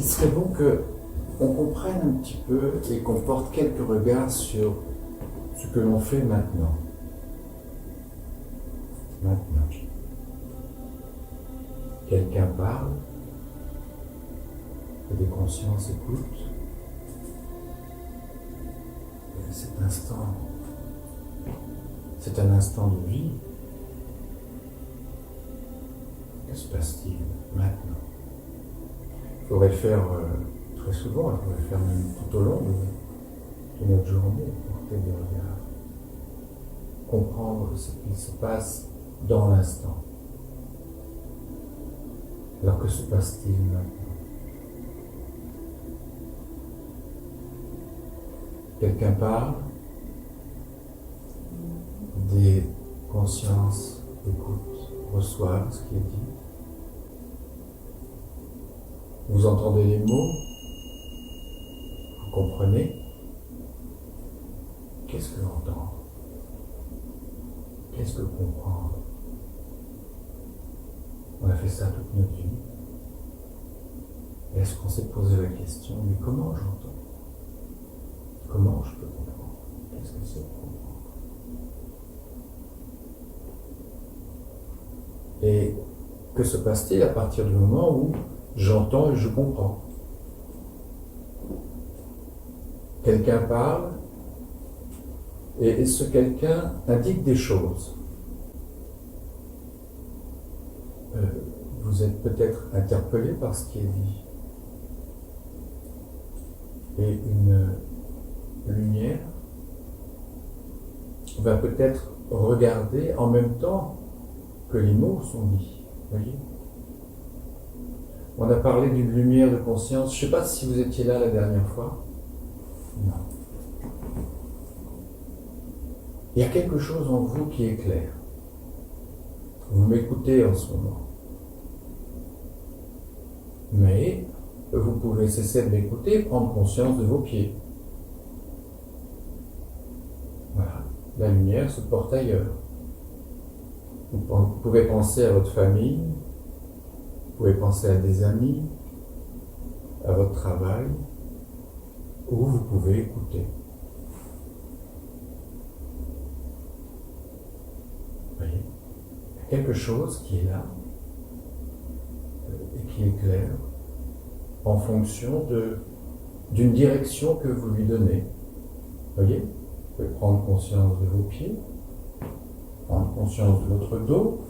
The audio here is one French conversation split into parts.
il serait bon qu'on comprenne un petit peu et qu'on porte quelques regards sur ce que l'on fait maintenant. Maintenant. Quelqu'un parle, et des consciences écoutent. Et cet instant, c'est un instant de vie. Que se passe-t-il maintenant? Il faudrait le faire très souvent, il faudrait le faire même tout au long de notre journée, porter des regards, comprendre ce qui se passe dans l'instant. Alors que se passe-t-il maintenant? Quelqu'un parle, des consciences écoutent, reçoivent ce qui est dit. Vous entendez les mots, vous comprenez. Qu'est-ce que entendre? Qu'est-ce que comprendre? On a fait ça toute notre vie. Est-ce qu'on s'est posé la question, mais comment j'entends? Comment je peux comprendre? Qu'est-ce que c'est comprendre? Et que se passe-t-il à partir du moment où j'entends et je comprends? Quelqu'un parle et ce quelqu'un indique des choses. Vous êtes peut-être interpellé par ce qui est dit. Et une lumière va peut-être regarder en même temps que les mots sont dits. Voyez ? On a parlé d'une lumière de conscience. Je ne sais pas si vous étiez là la dernière fois. Non. Il y a quelque chose en vous qui est clair. Vous m'écoutez en ce moment. Mais vous pouvez cesser de m'écouter et prendre conscience de vos pieds. Voilà. La lumière se porte ailleurs. Vous pouvez penser à votre famille, vous pouvez penser à des amis, à votre travail, ou vous pouvez écouter. Vous voyez, il y a quelque chose qui est là et qui est clair en fonction d'une direction que vous lui donnez. Vous voyez, vous pouvez prendre conscience de vos pieds, prendre conscience de votre dos,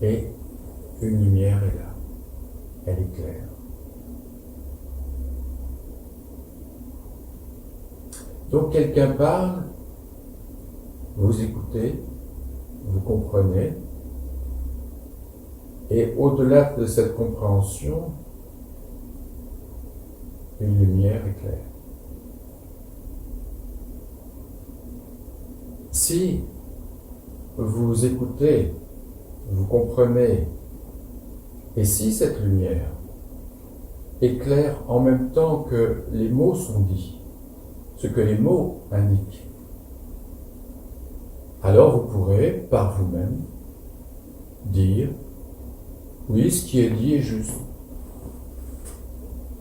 et une lumière est là, elle est claire. Donc quelqu'un parle, vous écoutez, vous comprenez, et au-delà de cette compréhension, une lumière est claire. Si vous écoutez, vous comprenez, et si cette lumière éclaire en même temps que les mots sont dits, ce que les mots indiquent, alors vous pourrez, par vous-même, dire « Oui, ce qui est dit est juste »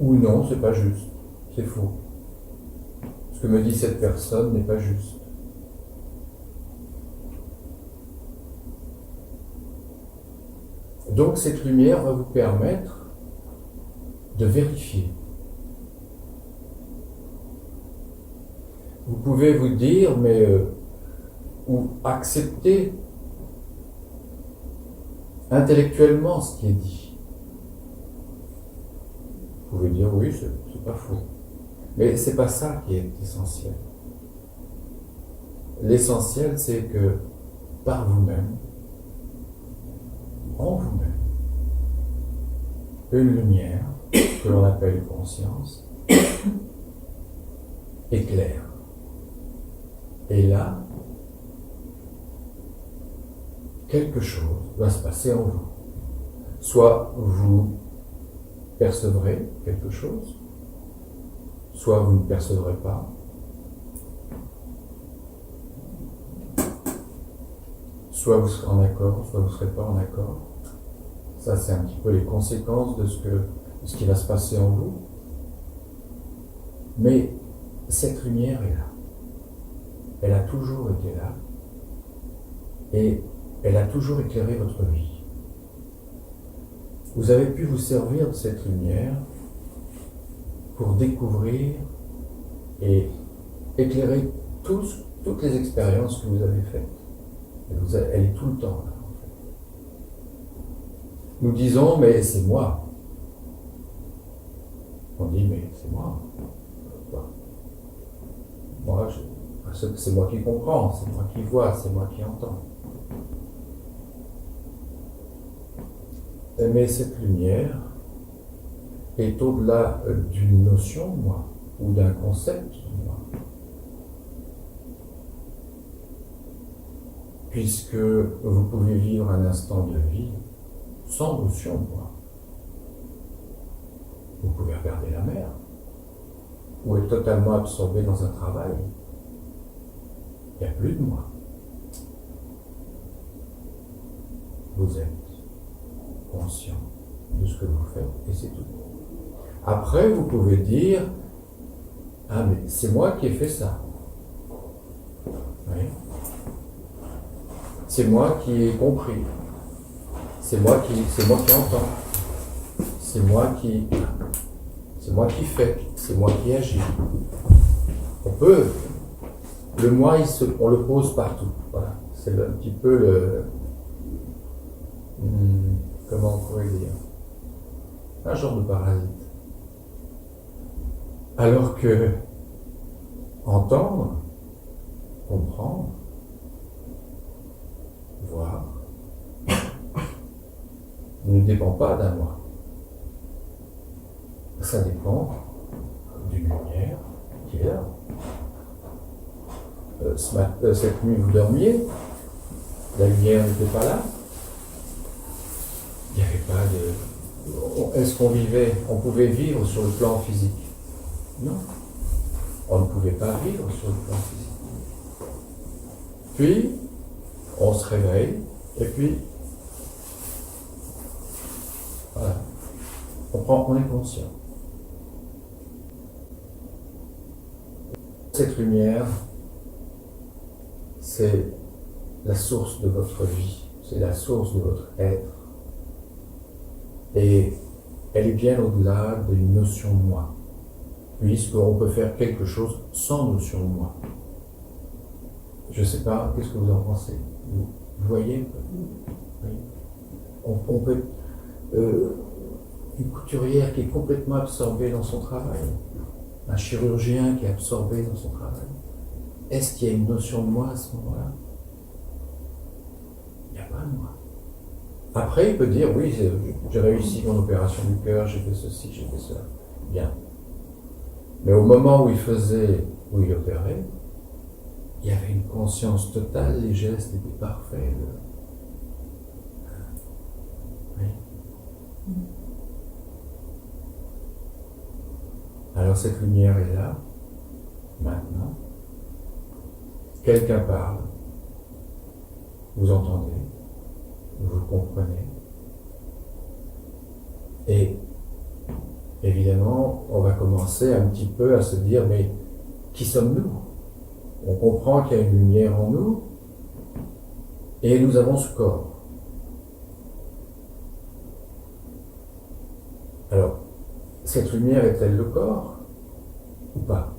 ou « Non, c'est pas juste, c'est faux. Ce que me dit cette personne n'est pas juste. » Donc cette lumière va vous permettre de vérifier. Vous pouvez vous dire, ou accepter intellectuellement ce qui est dit. Vous pouvez dire, oui, c'est pas faux. Mais c'est pas ça qui est essentiel. L'essentiel, c'est que par vous-même, en vous-même, une lumière, que l'on appelle conscience, éclaire. Et là, quelque chose va se passer en vous. Soit vous percevrez quelque chose, soit vous ne percevrez pas. Soit vous serez en accord, soit vous ne serez pas en accord. Ça, c'est un petit peu les conséquences de ce qui va se passer en vous. Mais cette lumière est là. Elle a toujours été là. Et elle a toujours éclairé votre vie. Vous avez pu vous servir de cette lumière pour découvrir et éclairer toutes les expériences que vous avez faites. Elle est tout le temps là. En fait. Nous disons, mais c'est moi. On dit, mais c'est moi. Moi, c'est moi qui comprends, c'est moi qui vois, c'est moi qui entends. Mais cette lumière est au-delà d'une notion de moi ou d'un concept de moi. Puisque vous pouvez vivre un instant de vie sans notion de moi. Vous pouvez regarder la mer ou être totalement absorbé dans un travail. Il n'y a plus de moi. Vous êtes conscient de ce que vous faites et c'est tout. Après, vous pouvez dire, ah mais c'est moi qui ai fait ça. Oui. C'est moi qui ai compris. C'est moi qui entends. C'est moi qui fais. C'est moi qui agis. On peut. Le moi, on le pose partout. Voilà. C'est un petit peu le. Comment on pourrait dire? Un genre de parasite. Alors que entendre, comprendre, voir, ne dépend pas d'un moi. Ça dépend d'une lumière qui est là. Cette nuit, vous dormiez, la lumière n'était pas là. Il n'y avait pas de... Est-ce on pouvait vivre sur le plan physique? Non. On ne pouvait pas vivre sur le plan physique. Puis, on se réveille, et puis, voilà. On est conscient. Cette lumière, c'est la source de votre vie, c'est la source de votre être. Et elle est bien au-delà d'une notion de moi, puisqu'on peut faire quelque chose sans notion de moi. Je ne sais pas, qu'est-ce que vous en pensez? Vous voyez? Oui. On peut... une couturière qui est complètement absorbée dans son travail, un chirurgien qui est absorbé dans son travail. Est-ce qu'il y a une notion de moi à ce moment-là? Il n'y a pas de moi. Après, il peut dire, oui, j'ai réussi mon opération du cœur, j'ai fait ceci, j'ai fait cela. Bien. Mais au moment où il opérait, il y avait une conscience totale, les gestes étaient parfaits. Oui. Alors cette lumière est là, maintenant. Quelqu'un parle, vous entendez, vous comprenez. Et évidemment, on va commencer un petit peu à se dire, mais qui sommes-nous? On comprend qu'il y a une lumière en nous, et nous avons ce corps. Alors, cette lumière est-elle le corps ou pas?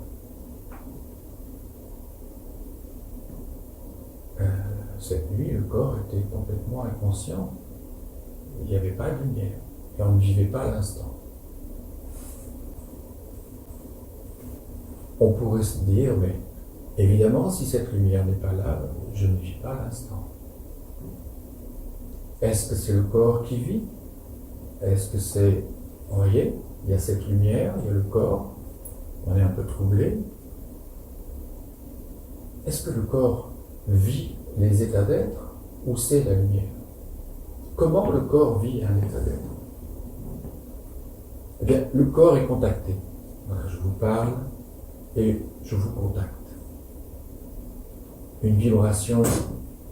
Cette nuit, le corps était complètement inconscient. Il n'y avait pas de lumière. Et on ne vivait pas l'instant. On pourrait se dire, mais évidemment, si cette lumière n'est pas là, je ne vis pas l'instant. Est-ce que c'est le corps qui vit? Est-ce que c'est... Vous voyez, il y a cette lumière, il y a le corps, on est un peu troublé. Est-ce que le corps vit les états d'être ou c'est la lumière? Comment le corps vit un état d'être? Eh bien, le corps est contacté. Voilà, je vous parle et je vous contacte. Une vibration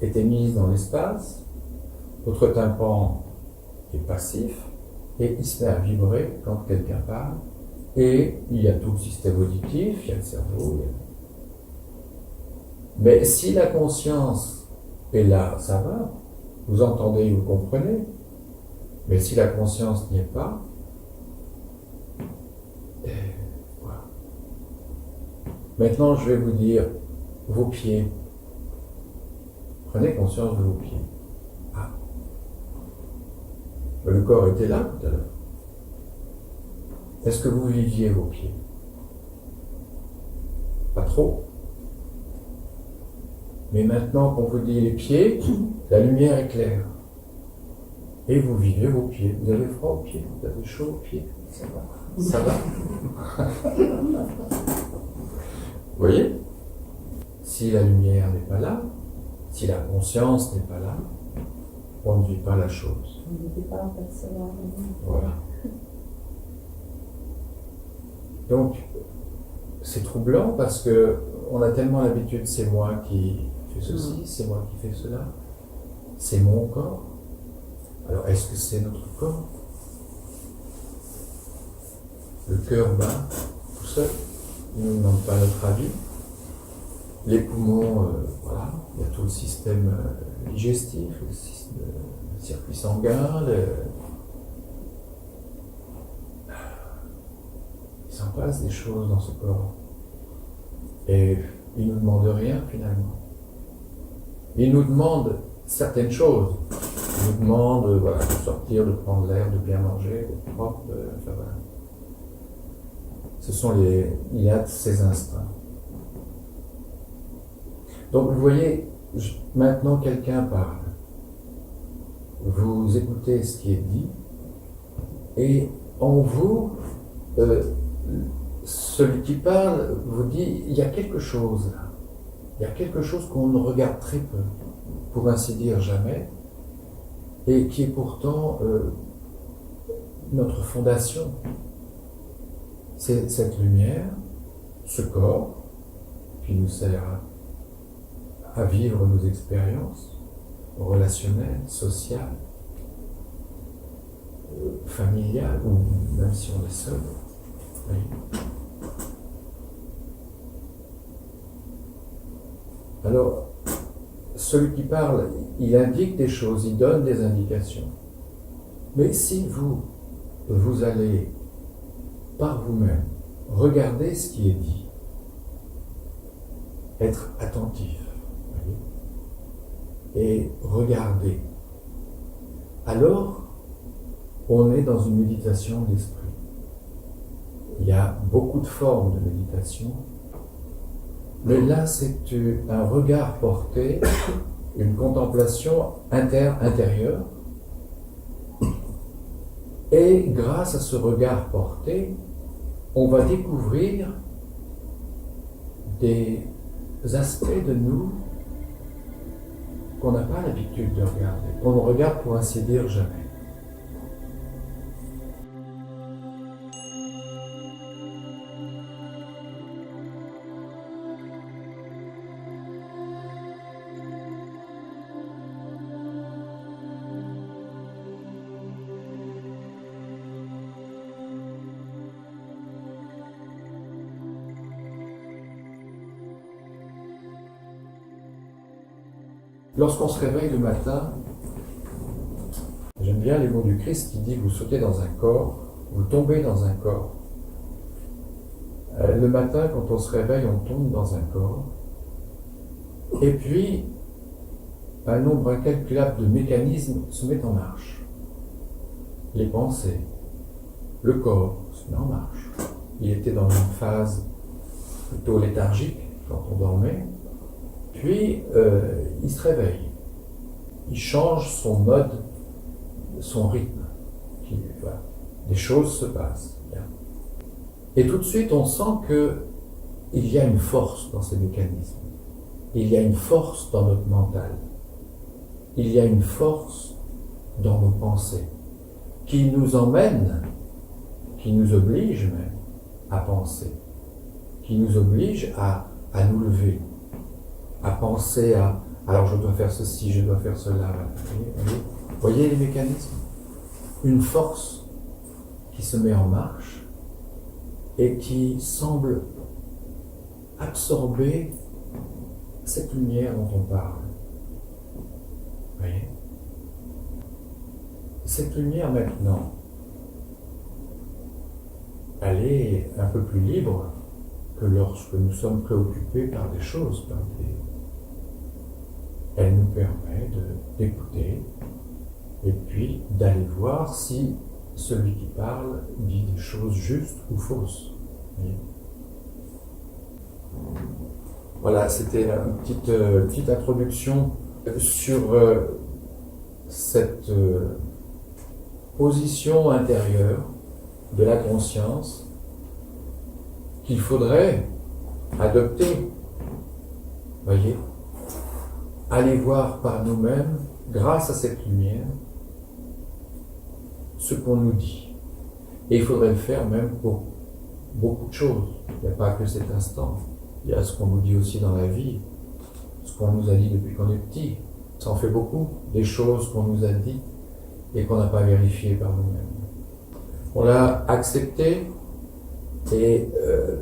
est émise dans l'espace, votre tympan est passif et il se met à vibrer quand quelqu'un parle. Et il y a tout le système auditif, il y a le cerveau. Mais si la conscience est là, ça va. Vous entendez, vous comprenez. Mais si la conscience n'y est pas, voilà. Maintenant, je vais vous dire vos pieds. Prenez conscience de vos pieds. Ah. Le corps était là tout à l'heure. Est-ce que vous viviez vos pieds? Pas trop. Mais maintenant qu'on vous dit les pieds, la lumière est claire. Et vous vivez vos pieds. Vous avez froid aux pieds? Vous avez chaud aux pieds? Ça va? Ça va? Vous voyez? Si la lumière n'est pas là, si la conscience n'est pas là, on ne vit pas la chose. On ne vit pas en percevoir. Voilà. Donc, c'est troublant parce que on a tellement l'habitude, c'est moi qui fais ceci, c'est moi qui fais cela, c'est mon corps. Alors, est-ce que c'est notre corps? Le cœur bat tout seul, il ne nous demande pas notre avis. Les poumons, voilà, il y a tout le système digestif, le circuit sanguin, il s'en passe des choses dans ce corps. Et il ne nous demande rien finalement. Il nous demande certaines choses. Il nous demande voilà, de sortir, de prendre l'air, de bien manger, d'être propre, enfin, voilà. Il y a ces instincts. Donc vous voyez, maintenant quelqu'un parle. Vous écoutez ce qui est dit, et en vous, celui qui parle vous dit, il y a quelque chose là. Il y a quelque chose qu'on ne regarde très peu, pour ainsi dire jamais, et qui est pourtant notre fondation. C'est cette lumière, ce corps, qui nous sert à vivre nos expériences relationnelles, sociales, familiales, ou même si on est seul. Oui. Alors, celui qui parle, il indique des choses, il donne des indications. Mais si vous allez par vous-même regarder ce qui est dit, être attentif, et regarder, alors on est dans une méditation d'esprit. Il y a beaucoup de formes de méditation, mais là c'est un regard porté, une contemplation intérieure, et grâce à ce regard porté, on va découvrir des aspects de nous qu'on n'a pas l'habitude de regarder, qu'on ne regarde pour ainsi dire jamais. Lorsqu'on se réveille le matin, j'aime bien les mots du Christ qui dit que vous sautez dans un corps, vous tombez dans un corps. Le matin, quand on se réveille, on tombe dans un corps. Et puis, un nombre incalculable de mécanismes se met en marche. Les pensées, le corps se met en marche. Il était dans une phase plutôt léthargique quand on dormait. Puis, il se réveille. Il change son mode, son rythme. Voilà. Des choses se passent. Bien. Et tout de suite, on sent qu'il y a une force dans ces mécanismes. Il y a une force dans notre mental. Il y a une force dans nos pensées qui nous emmène, qui nous oblige même à penser, qui nous oblige à nous lever, à penser à, alors je dois faire ceci, je dois faire cela. Vous voyez les mécanismes? une force qui se met en marche et qui semble absorber cette lumière dont on parle. Vous voyez ? Cette lumière maintenant, elle est un peu plus libre que lorsque nous sommes préoccupés par des choses, Elle nous permet d'écouter et puis d'aller voir si celui qui parle dit des choses justes ou fausses. Voilà, c'était une petite introduction sur cette position intérieure de la conscience qu'il faudrait adopter. Voyez, aller voir par nous-mêmes, grâce à cette lumière, ce qu'on nous dit. Et il faudrait le faire même pour beaucoup de choses. Il n'y a pas que cet instant. Il y a ce qu'on nous dit aussi dans la vie, ce qu'on nous a dit depuis qu'on est petit. Ça en fait beaucoup, des choses qu'on nous a dit et qu'on n'a pas vérifiées par nous-mêmes. On l'a accepté et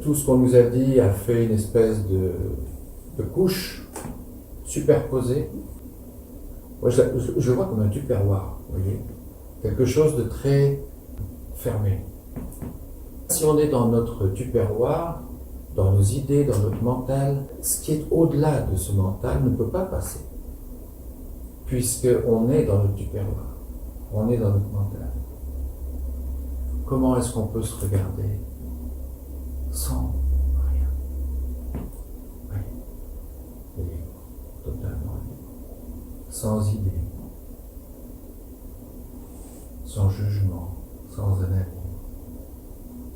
tout ce qu'on nous a dit a fait une espèce de couche superposée. Moi, je le vois comme un tupperware, vous voyez, quelque chose de très fermé. Si on est dans notre tupperware, dans nos idées, dans notre mental, ce qui est au-delà de ce mental ne peut pas passer, puisqu'on est dans notre tupperware, on est dans notre mental. Comment est-ce qu'on peut se regarder sans rien? Oui, libre, totalement libre, sans idée, sans jugement, sans analyse,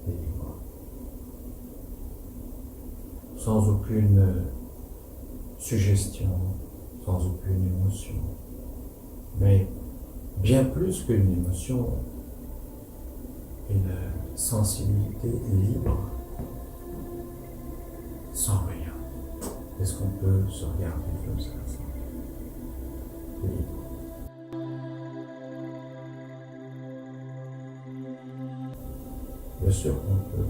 libre, sans aucune suggestion, sans aucune émotion, mais bien plus qu'une émotion, une sensibilité libre, sans rien. Est-ce qu'on peut se regarder comme ça, libre? Bien sûr qu'on peut.